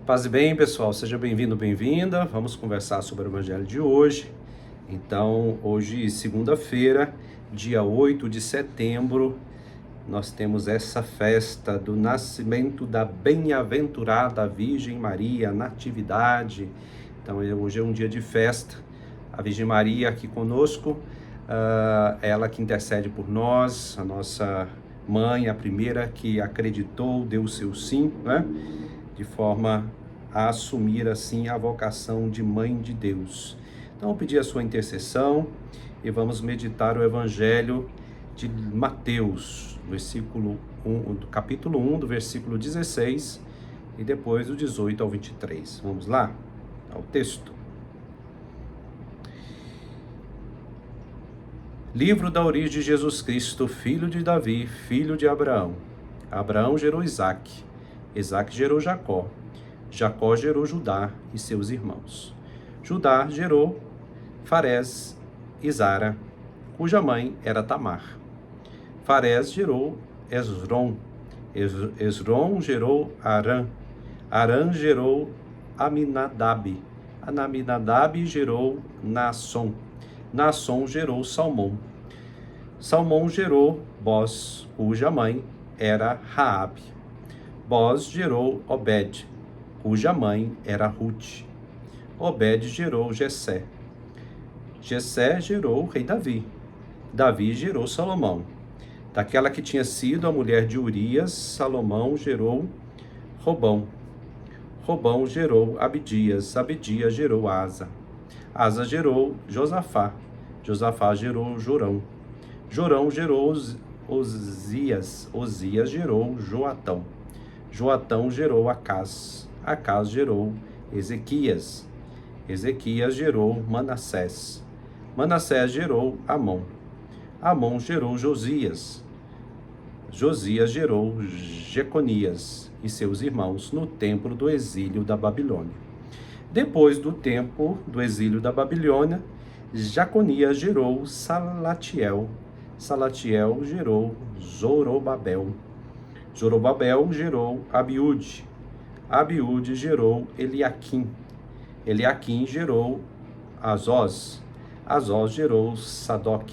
Paz e bem, pessoal, seja bem-vindo, bem-vinda. Vamos conversar sobre o Evangelho de hoje. Então, hoje, segunda-feira, dia 8 de setembro, nós temos essa festa do nascimento da bem-aventurada Virgem Maria, Natividade. Então, hoje é um dia de festa. A Virgem Maria aqui conosco, ela que intercede por nós, a nossa mãe, a primeira que acreditou, deu o seu sim, né? De forma a assumir assim a vocação de Mãe de Deus. Então, eu pedi a sua intercessão e vamos meditar o Evangelho de Mateus, capítulo 1, do versículo 16 e depois do 18 ao 23. Vamos lá ao texto. Livro da origem de Jesus Cristo, filho de Davi, filho de Abraão. Abraão gerou Isaque, Isaque gerou Jacó, Jacó gerou Judá e seus irmãos. Judá gerou Farés e Zara, cuja mãe era Tamar. Farés gerou Esrom, Esrom gerou Arã, Arã gerou Aminadab, Aminadab gerou Naasson, Naasson gerou Salmão, Salmão gerou Boz, cuja mãe era Raabe. Boz gerou Obed, cuja mãe era Ruth. Obed gerou Jessé. Jessé gerou o rei Davi. Davi gerou Salomão. Daquela que tinha sido a mulher de Urias, Salomão gerou Robão. Robão gerou Abdias. Abdias gerou Asa. Asa gerou Josafá. Josafá gerou Jorão. Jorão gerou Osias. Osias gerou Joatão. Joatão gerou Acás. Acás gerou Ezequias. Ezequias gerou Manassés. Manassés gerou Amon. Amon gerou Josias. Josias gerou Jeconias e seus irmãos no tempo do exílio da Babilônia. Depois do tempo do exílio da Babilônia, Jeconias gerou Salatiel. Salatiel gerou Zorobabel. Zorobabel gerou Abiúde. Abiúde gerou Eliaquim. Eliaquim gerou Azós. Azós gerou Sadoc.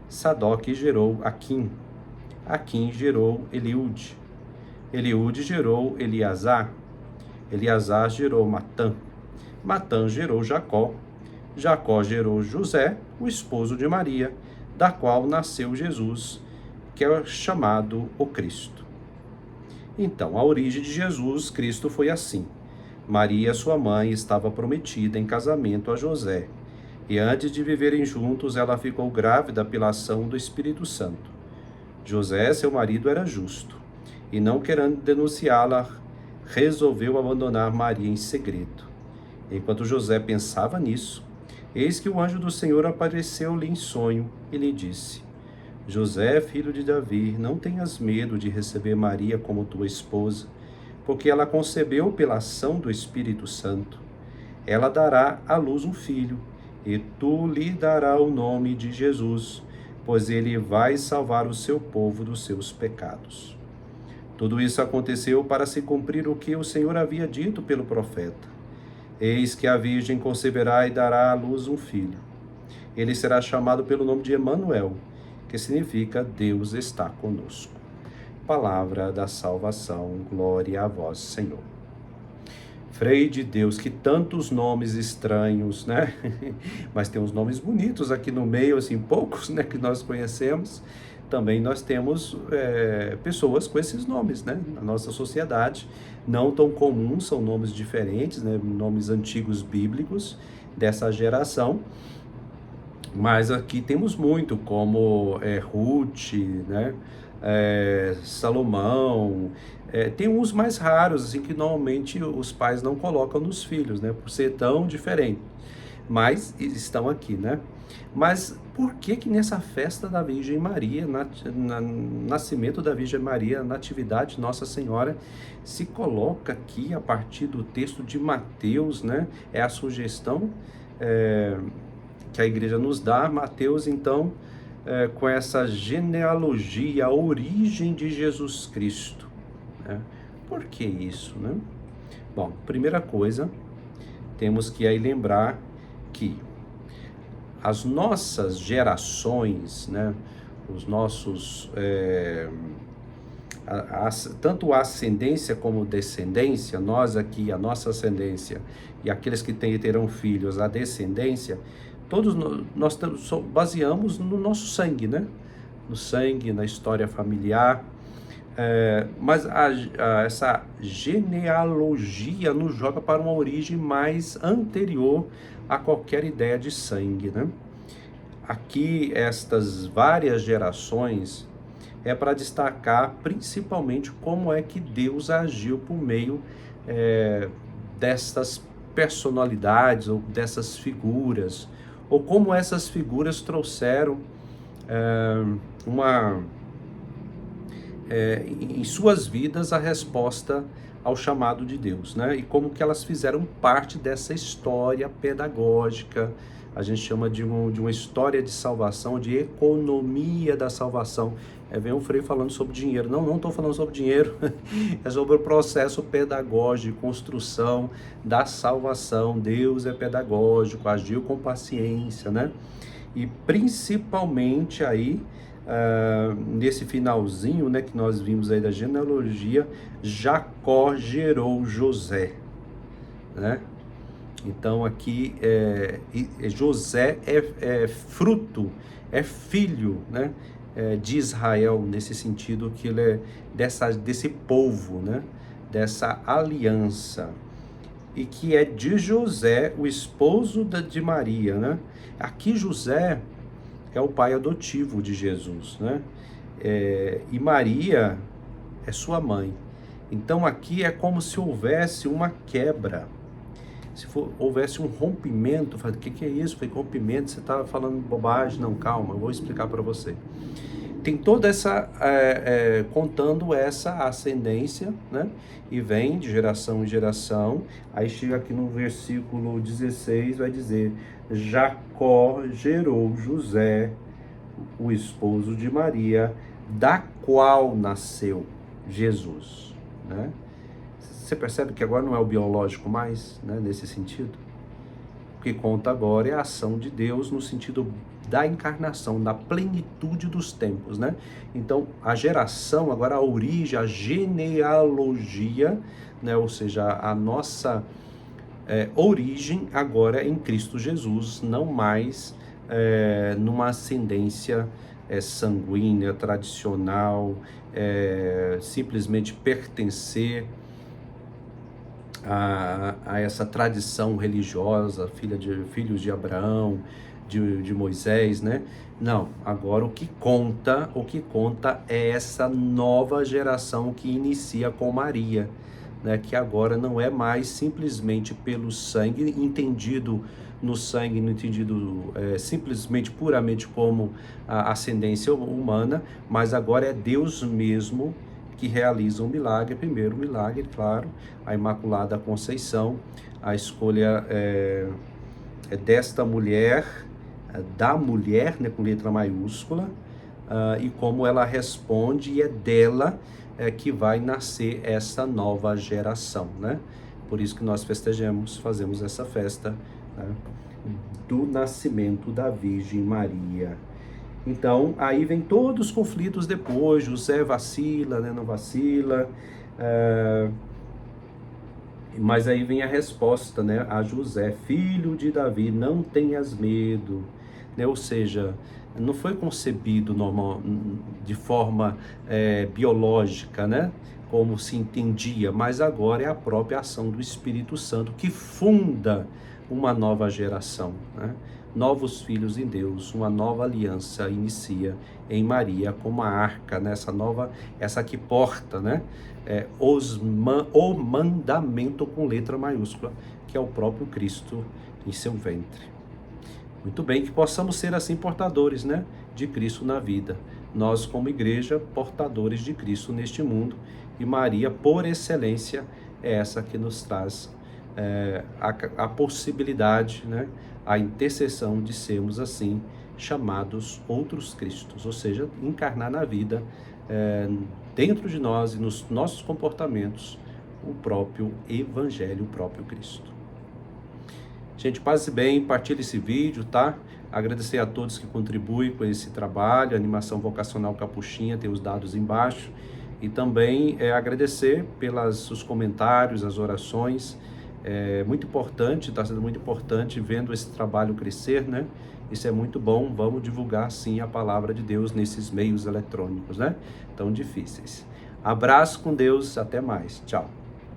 Sadoc gerou Aquim. Aquim gerou Eliúde. Eliúde gerou Eleazar. Eleazar gerou Matã. Matã gerou Jacó. Jacó gerou José, o esposo de Maria, da qual nasceu Jesus, que é chamado o Cristo. Então, a origem de Jesus Cristo foi assim. Maria, sua mãe, estava prometida em casamento a José, e antes de viverem juntos, ela ficou grávida pela ação do Espírito Santo. José, seu marido, era justo, e não querendo denunciá-la, resolveu abandonar Maria em segredo. Enquanto José pensava nisso, eis que o anjo do Senhor apareceu-lhe em sonho e lhe disse: José, filho de Davi, não tenhas medo de receber Maria como tua esposa, porque ela concebeu pela ação do Espírito Santo. Ela dará à luz um filho, e tu lhe darás o nome de Jesus, pois ele vai salvar o seu povo dos seus pecados. Tudo isso aconteceu para se cumprir o que o Senhor havia dito pelo profeta. Eis que a Virgem conceberá e dará à luz um filho. Ele será chamado pelo nome de Emanuel, que significa Deus está conosco. Palavra da salvação, glória a vós, Senhor. Frei de Deus, que tantos nomes estranhos, né? Mas tem uns nomes bonitos aqui no meio, assim, poucos, né, que nós conhecemos. Também nós temos pessoas com esses nomes, né? Na nossa sociedade, não tão comuns, são nomes diferentes, né? Nomes antigos bíblicos dessa geração. Mas aqui temos muito, como Ruth, né? Salomão. Tem uns mais raros, assim, que normalmente os pais não colocam nos filhos, né? Por ser tão diferente. Mas estão aqui, né? Mas por que que nessa festa da Virgem Maria, nascimento da Virgem Maria, Natividade Nossa Senhora, se coloca aqui a partir do texto de Mateus, né? É a sugestão que a igreja nos dá. Mateus, então, com essa genealogia, a origem de Jesus Cristo, né? Por que isso, né? Bom, primeira coisa, temos que aí lembrar que as nossas gerações, né, os nossos, tanto a ascendência como descendência, nós aqui, a nossa ascendência, e aqueles que terão filhos, a descendência, todos nós baseamos no nosso sangue, né? No sangue, na história familiar. Mas essa genealogia nos joga para uma origem mais anterior a qualquer ideia de sangue, né? Aqui, estas várias gerações é para destacar principalmente como é que Deus agiu por meio dessas personalidades ou dessas figuras, ou como essas figuras trouxeram em suas vidas a resposta ao chamado de Deus, né? E como que elas fizeram parte dessa história pedagógica. A gente chama de uma história de salvação, de economia da salvação. Vem o Frei falando sobre dinheiro. Não estou falando sobre dinheiro, é sobre o processo pedagógico, construção da salvação. Deus é pedagógico, agiu com paciência, né? E principalmente aí, nesse finalzinho, né, que nós vimos aí da genealogia, Jacó gerou José, né? Então aqui José é fruto, é filho, né, de Israel, nesse sentido que ele é desse povo, né, dessa aliança, e que é de José, o esposo de Maria, né? Aqui José é o pai adotivo de Jesus, né? E Maria é sua mãe. Então aqui é como se houvesse uma quebra, houvesse um rompimento. O que é isso? Foi rompimento? Você está falando bobagem? Não, calma, eu vou explicar para você. Tem toda essa, contando essa ascendência, né? E vem de geração em geração. Aí chega aqui no versículo 16, vai dizer: Jacó gerou José, o esposo de Maria, da qual nasceu Jesus, né? Você percebe que agora não é o biológico mais, né, nesse sentido? O que conta agora é a ação de Deus no sentido da encarnação, da plenitude dos tempos, né? Então, a geração, agora a origem, a genealogia, né, ou seja, a nossa origem agora é em Cristo Jesus, não mais numa ascendência sanguínea, tradicional, simplesmente pertencer a essa tradição religiosa, filhos de Abraão, de Moisés, né? Não, agora o que conta é essa nova geração que inicia com Maria, né? Que agora não é mais simplesmente pelo sangue, entendido no sangue, no entendido simplesmente, puramente como a ascendência humana, mas agora é Deus mesmo que realiza um milagre. Primeiro milagre, claro, a Imaculada Conceição, a escolha desta mulher, da mulher, né, com letra maiúscula, e como ela responde, e é dela que vai nascer essa nova geração, né? Por isso que nós fazemos essa festa, né, do nascimento da Virgem Maria. Então, aí vem todos os conflitos depois. José vacila, né? Não vacila, mas aí vem a resposta, né, a José: filho de Davi, não tenhas medo, né? Ou seja, não foi concebido de forma biológica, né, como se entendia, mas agora é a própria ação do Espírito Santo que funda uma nova geração, né? Novos filhos em Deus, uma nova aliança inicia em Maria como a arca, né? Essa que porta, né, o mandamento com letra maiúscula, que é o próprio Cristo em seu ventre. Muito bem, que possamos ser assim portadores, né, de Cristo na vida. Nós, como igreja, portadores de Cristo neste mundo, e Maria, por excelência, é essa que nos traz a possibilidade, né, a intercessão de sermos assim chamados outros Cristos, ou seja, encarnar na vida, dentro de nós e nos nossos comportamentos, o próprio Evangelho, o próprio Cristo. Gente, passe bem, partilhe esse vídeo, tá? Agradecer a todos que contribuem com esse trabalho, a Animação Vocacional Capuchinha, tem os dados embaixo. E também agradecer pelos comentários, as orações. É muito importante, está sendo muito importante vendo esse trabalho crescer, né? Isso é muito bom, vamos divulgar sim a palavra de Deus nesses meios eletrônicos, né? Tão difíceis. Abraço com Deus, até mais, tchau.